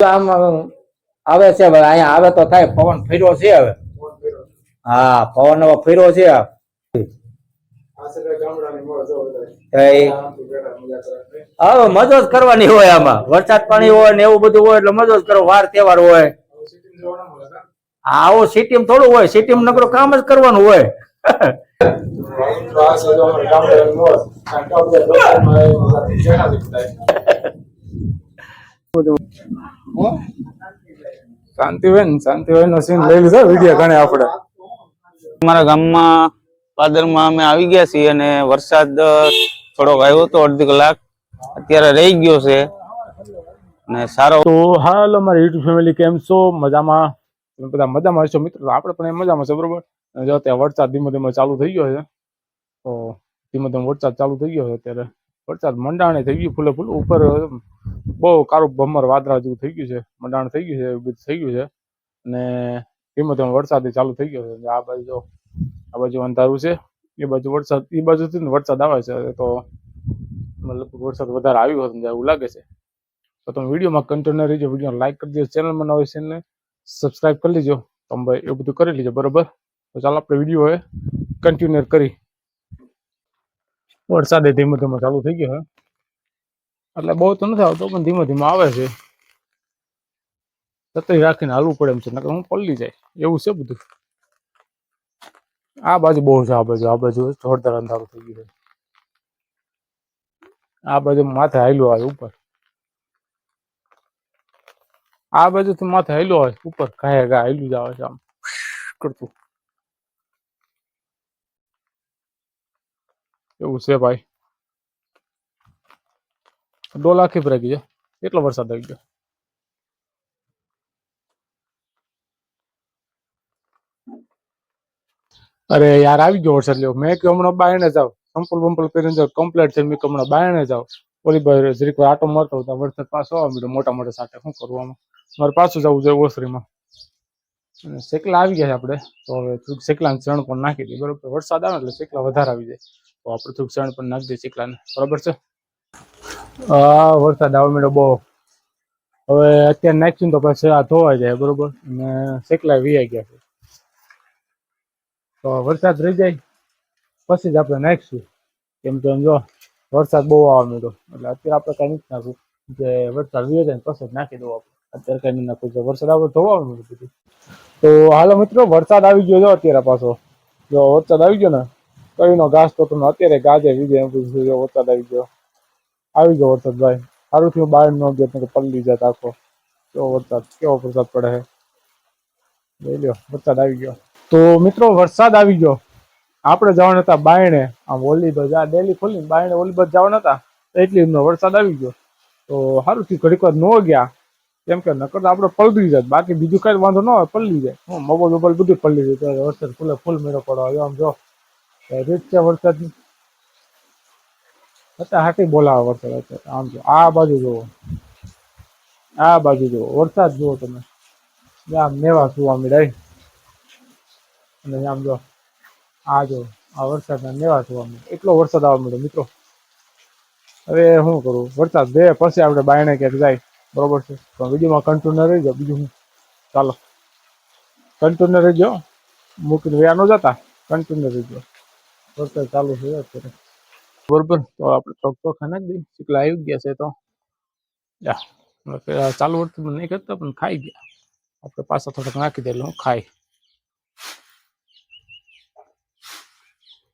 આમ આવે છે હવે અહીંયા આવે તો થાય પવન ફેર્યો છે હવે હા પવન હવે ફેર્યો છે હવે મજો જ કરવાની હોય આમાં વરસાદ પાણી હોય ને એવું બધું હોય એટલે મજો જ કરો વાર તહેવાર હોય આવો સિટીમાં થોડું હોય સિટીમાં નકરો કામ જ કરવાનું હોય શાંતિભાઈ નો સીન લઈ લીધો વિડીયો ઘણે આપણે અમારા ગામમાં પાદરમાં અમે આવી ગયા છીએ અને વરસાદ થોડોક આવ્યો હતો અડધી કલાક અત્યારે રહી ગયો છે અને સારો. તો હાલ અમારી યુટ્યુબ ફેમિલી કેમ છો મજામાં બધા મજામાં હશો મિત્રો આપણે પણ મજામાં છે બરોબર જો ત્યાં વરસાદ ધીમે ધીમે ચાલુ થઈ ગયો છે તો ધીમે ધીમે વરસાદ ચાલુ થઈ ગયો છે અત્યારે વરસાદ મંડાણે થઈ ગયું ફૂલે ફૂલ ઉપર બહુ કાળું ભમર વાદળા જેવું થઈ ગયું છે મંડાણ થઈ ગયું છે એવું બધું થઈ ગયું છે અને ધીમે ધીમે વરસાદ ચાલુ થઈ ગયો છે આ બાજુ અંધારું છે એ બાજુ વરસાદ એ બાજુથી ને વરસાદ આવે છે તો મતલબ વરસાદ વધારે આવ્યો હોય એવું લાગે છે તો તમે વિડીયોમાં કન્ટિન્યુ રહીજો વિડીયો લાઈક કરી દેજો ચેનલમાં નવા છે ને સબસ્ક્રાઇબ કરી લેજો તમે ભાઈ એવું બધું કરી લેજો બરોબર તો ચાલો આપણે વિડીયો હવે કન્ટિન્યુ કરી વરસાદ ધીમે ધીમે ચાલુ થઈ ગયો એટલે બહુ તો નથી આવતો પણ ધીમે ધીમે આવે છે છત્રી રાખીને હાલવું પડે એમ છે નકર હું પલળી જાય એવું છે બધું આ બાજુ બહુ છે આ બાજુ જોરદાર અંધારું થઈ ગયું છે આ બાજુ માથે હાલ્યું આવે ઉપર આ બાજુથી માથે હાલ્યો હોય ઉપર ઘાય ઘા હાલ્યું જ આવે છે આમ કરતું એવું છે ભાઈ ડોલ આખી ભરાઈ ગઈ છે એટલો વરસાદ આવી ગયો અરે યાર આવી ગયો વરસાદ લ્યો મેં કે હમણાં બાયણે જાવ સંપલ બંપલ પહેરીને જાવ કમ્પ્લેટ છે મેં હમણાં બાયણે જાવ ઓલી ભાઈ જરીક આટો મારતો હતા વરસાદ પાછો આવવા મળ્યો મોટા મોટા સાથે શું કરવાનું મારે પાછું જવું જોઈએ ઓસરીમાં અને શેકલા આવી ગયા છે આપણે તો હવે થોડુંક શેકલાને ચણ પણ નાખી દઈએ બરોબર વરસાદ આવે એટલે શેકલા વધારે આવી જાય તો આપણે થોડુંક ચણ પણ નાખી દઈએ શેકલાને બરાબર છે હા વરસાદ આવે મળ્યો બહુ હવે અત્યારે નાખીને તો પછી આ ધોવાઈ જાય બરોબર અને શેકલા વીઆઈ ગયા છે તો વરસાદ રહી જાય પછી જ આપણે નાખીશું કેમ કે જો વરસાદ બહુ આવવા માંડ્યો એટલે અત્યારે આપણે કઈ નથી નાખવું જે વરસાદ વીએ જાય પછી જ નાખી દઉં આપણે અત્યારે કઈ નહીં નાખવું જો વરસાદ આવે ધોવા માંડ્યું બધું તો હાલો મિત્રો વરસાદ આવી ગયો જો અત્યારે પાછો જો વરસાદ આવી ગયો ને કઈનો ઘાસ તો તમે અત્યારે ગાજે વીજે એમ બધું જો વરસાદ આવી ગયો વરસાદ ભાઈ સારું થયું બહાર ન ગયો પલ્લી જાય આખો કેવો વરસાદ પડે છે લઈ લ્યો વરસાદ આવી ગયો તો મિત્રો વરસાદ આવી ગયો આપણે જવાના હતા બાયણે આમ ઓલી બસ આ ડેલી ખોલીને બાયણે ઓલી બસ જવાના હતા એટલી એમનો વરસાદ આવી ગયો તો સારું થયું ઘડીક વાર ન ગયા કેમ કે નકર આપણે પલળી જાય બાકી બીજું કઈ વાંધો ન હોય પલળી જાય હું મોબાઈલ બધું પલળી જાય વરસાદ ફૂલ મેળો પડો આમ જો રીત છે વરસાદની અત્યારે હાથી બોલાવે વરસાદ અત્યારે આમ જો આ બાજુ જુઓ વરસાદ જુઓ તમે આમ મેવા સુવા મળ્યા અને આમ જો આ જો આ વરસાદના મેવા સુવા મળે એટલો વરસાદ આવવા મળ્યો મિત્રો હવે શું કરું વરસાદ બે પછી આપણે બાયણે ક્યાંક જાય બરોબર છે તો વિડીયોમાં કન્ટિન્યુ રહી જાઓ બીજું શું ચાલો કન્ટિન્યુ રહી જાઓ મૂકીને વ્યા ન જતા કન્ટિન્યુ રહી જાઓ વરસાદ ચાલુ છે અત્યારે બરોબર તો આપણે ચોખ્ખા નાખી દઈએ ચીકલા આવી ગયા છે તો ચાલુ વરસાદ નહીં કરતા પણ ખાઈ ગયા આપણે પાછા થોડાક નાખી દે એટલે હું ખાઈ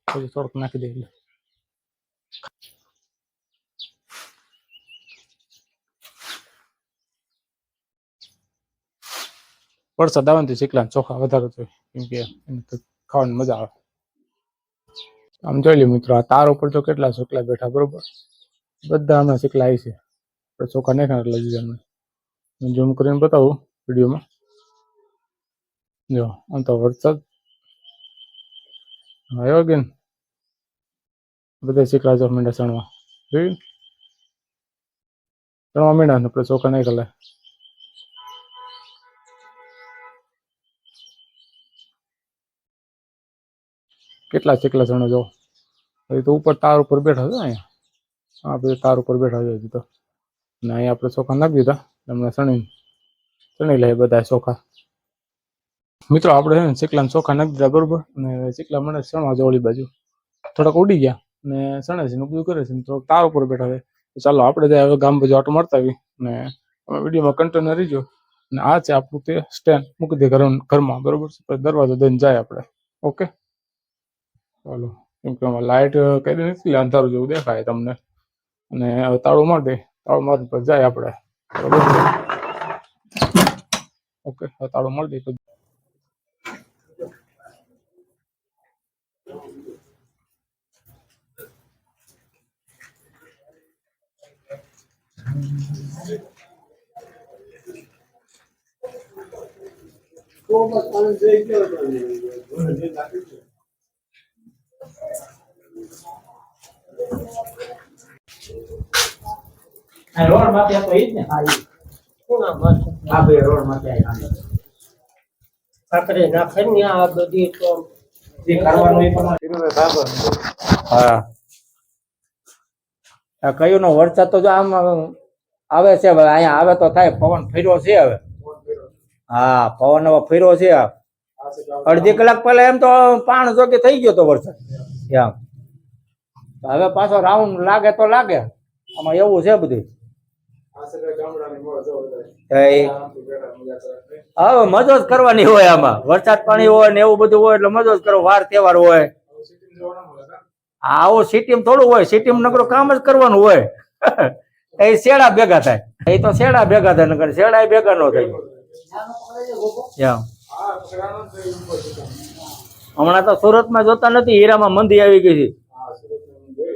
થોડુંક નાખી દે એટલે વરસાદ આવે ને ચીકલા ચોખા વધારે જોઈએ કેમ કે એને ખાવાની મજા આવે આમ જોઈ લે મિત્રો આ તાર ઉપર તો કેટલા ચોકલા બેઠા બરોબર બધા અમે ચીકલા આવી છે ચોખા નહીં ખાને એટલે જીજે અમે ઝૂમ કરીને બતાવું વિડીયોમાં જો આમ તો વરસાદ આવ્યો કે બધા ચીકલા જો મીંડા ચણવા જોયું ચણવા મીંડા ને આપણે ચોખા નહીં ખાલે કેટલા ચીકલા ચણો જો હજી તો ઉપર તાર ઉપર બેઠા છે અહીંયા હા બધા તાર ઉપર બેઠા છે હજી તો અને અહીંયા આપણે ચોખા નાખી દીધા એમને ચણી ચણી લઈએ બધા ચોખા. મિત્રો આપણે છે ને ચીકલાને ચોખા નાખી દીધા બરોબર, અને ચીકલા મને ચણવા જોડી બાજુ થોડાક ઉડી ગયા અને ચણે છે ને બધું કરે છે, થોડોક તાવ ઉપર બેઠા છે. ચાલો આપણે જાય હવે ગામ બાજુ આટો મારતા આવી ને અમે વિડીયોમાં કન્ટિન્યુ રહીજો. અને આ છે આપણું તે સ્ટેન્ડ મૂકી દે ઘરમાં બરોબર છે, પછી દરવાજો દઈને જાય આપણે. ઓકે ચાલો, કેમ કે લાઇટ કઈ દે નથી, અંધારું જેવું દેખાય તમને. અને હવે તાળું મારી દે, તાળું મારી પછી જાય આપણે બરોબર. ઓકે હવે તાળું મારી દે. રોડ માંથી તો ઈ જ ને આ બે રોડ માંથી આપણે નાખે ને આ બધી તો જે કરવાનું એ તમારે. હા આ કયું નો વરસાદ તો જો આમ આવે છે હવે, અહીંયા આવે તો થાય. પવન ફેર્યો છે હવે. હા પવન હવે ફેર્યો છે. અડધી કલાક પહેલા એમ તો પાણ જોકે થઈ ગયો તો વરસાદ એમ. હવે પાછો રાઉન્ડ લાગે તો લાગે. આમાં એવું છે બધું. હવે મજો જ કરવાની હોય આમાં. વરસાદ પાણી હોય ને એવું બધું હોય એટલે મજો જ કરો. વાર તહેવાર હોય આવું સિટીમાં થોડું હોય. સિટીમાં નકરું કામ જ કરવાનું હોય. એ શેડા ભેગા થાય. એ તો શેડા ભેગા થાય, નકર શેડા ભેગા ન થાય એમ. હમણાં તો સુરતમાં જોતા નથી, હીરામાં મંદી આવી ગઈ છે.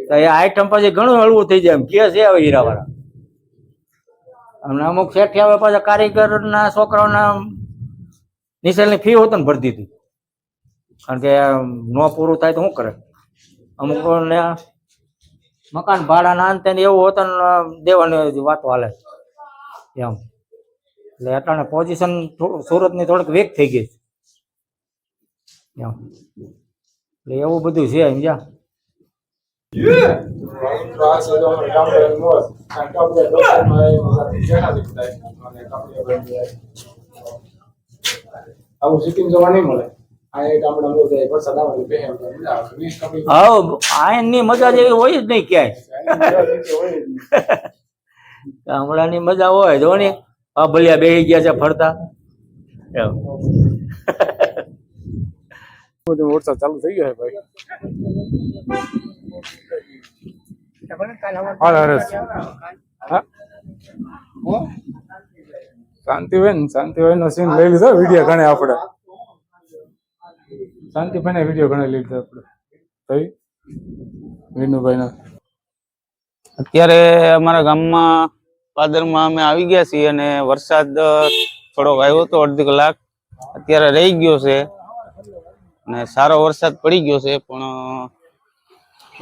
તો એ આઈટમ પછી ઘણું હળવું થઈ જાય એમ કે છે હવે હીરા વાળા. અમુક શેઠી આવે પાછા કારીગર ના છોકરાઓના નિશાળની ફી હોતો ને ભરી દીધી. કારણ કે નો પૂરું થાય તો શું કરે. અમુક ને મકાન ભાડાના અંતે એવું હોતું ને દેવાની વાતો હાલે એમ. એટલે અટાણે પોઝિશન સુરતની થોડીક વીક થઈ ગઈ એમ. એટલે એવું બધું છે એમ. જા આવું સિટીમ જોવા નહીં મળે. આયનની મજા જેવી હોય જ નહીં ક્યાંય. ગામડાની મજા હોય. જો ને આ ભલિયા બેસી ગયા છે ફરતા એમ. વરસાદ ચાલુ થઈ ગયો ભાઈ. શાંતિભાઈ નો સીન લઈ લીધો વિડીયો ઘણે આપણે. શાંતિભાઈ વિડીયો ઘણા લીધો આપણે. થઈ વિનુભાઈ ના અત્યારે અમારા ગામમાં પાદરમાં અમે આવી ગયા છીએ અને વરસાદ થોડોક આવ્યો હતો અડધી કલાક. અત્યારે રહી ગયો છે અને સારો વરસાદ પડી ગયો છે, પણ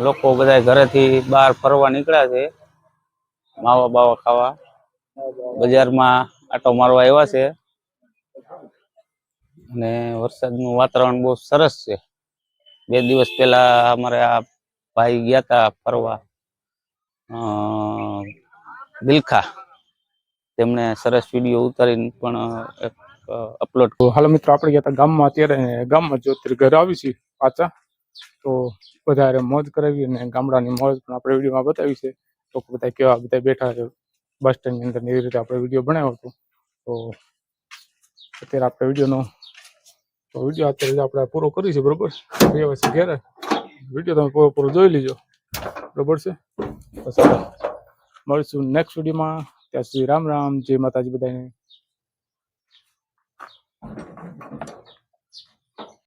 લોકો બધા ઘરેથી બહાર ફરવા નીકળ્યા છે, માવા બાવા ખાવા, બજારમાં આટો મારવા આવ્યા છે. અને વરસાદનું વાતાવરણ બહુ સરસ છે. 2 દિવસ પહેલા અમારે આ ભાઈ ગયા હતા ફરવા બિલખા. તેમણે સરસ વિડીયો ઉતારીને પણ એક અપલોડ. હાલો મિત્રો, આપણે ગયા હતા ગામમાં. અત્યારે ગામમાં જો ઘરે આવી છે પાછા, તો વધારે મોજ કરાવી અને ગામડાની મોજ પણ આપણે વિડીયોમાં બતાવી છે. લોકો બધા કેવા બધા બેઠા છે બસ સ્ટેન્ડની અંદર, એવી રીતે આપણે વિડીયો બનાવ્યો હતો. તો અત્યારે આપણે વિડીયો અત્યારે આપણે પૂરો કરીશું બરોબર. ઘેરે વિડીયો તમે પૂરો જોઈ લીજો બરોબર છે. તો ચાલો મળીશું નેક્સ્ટ વિડીયોમાં. ત્યાં સુધી રામ રામ, જય માતાજી બધાને.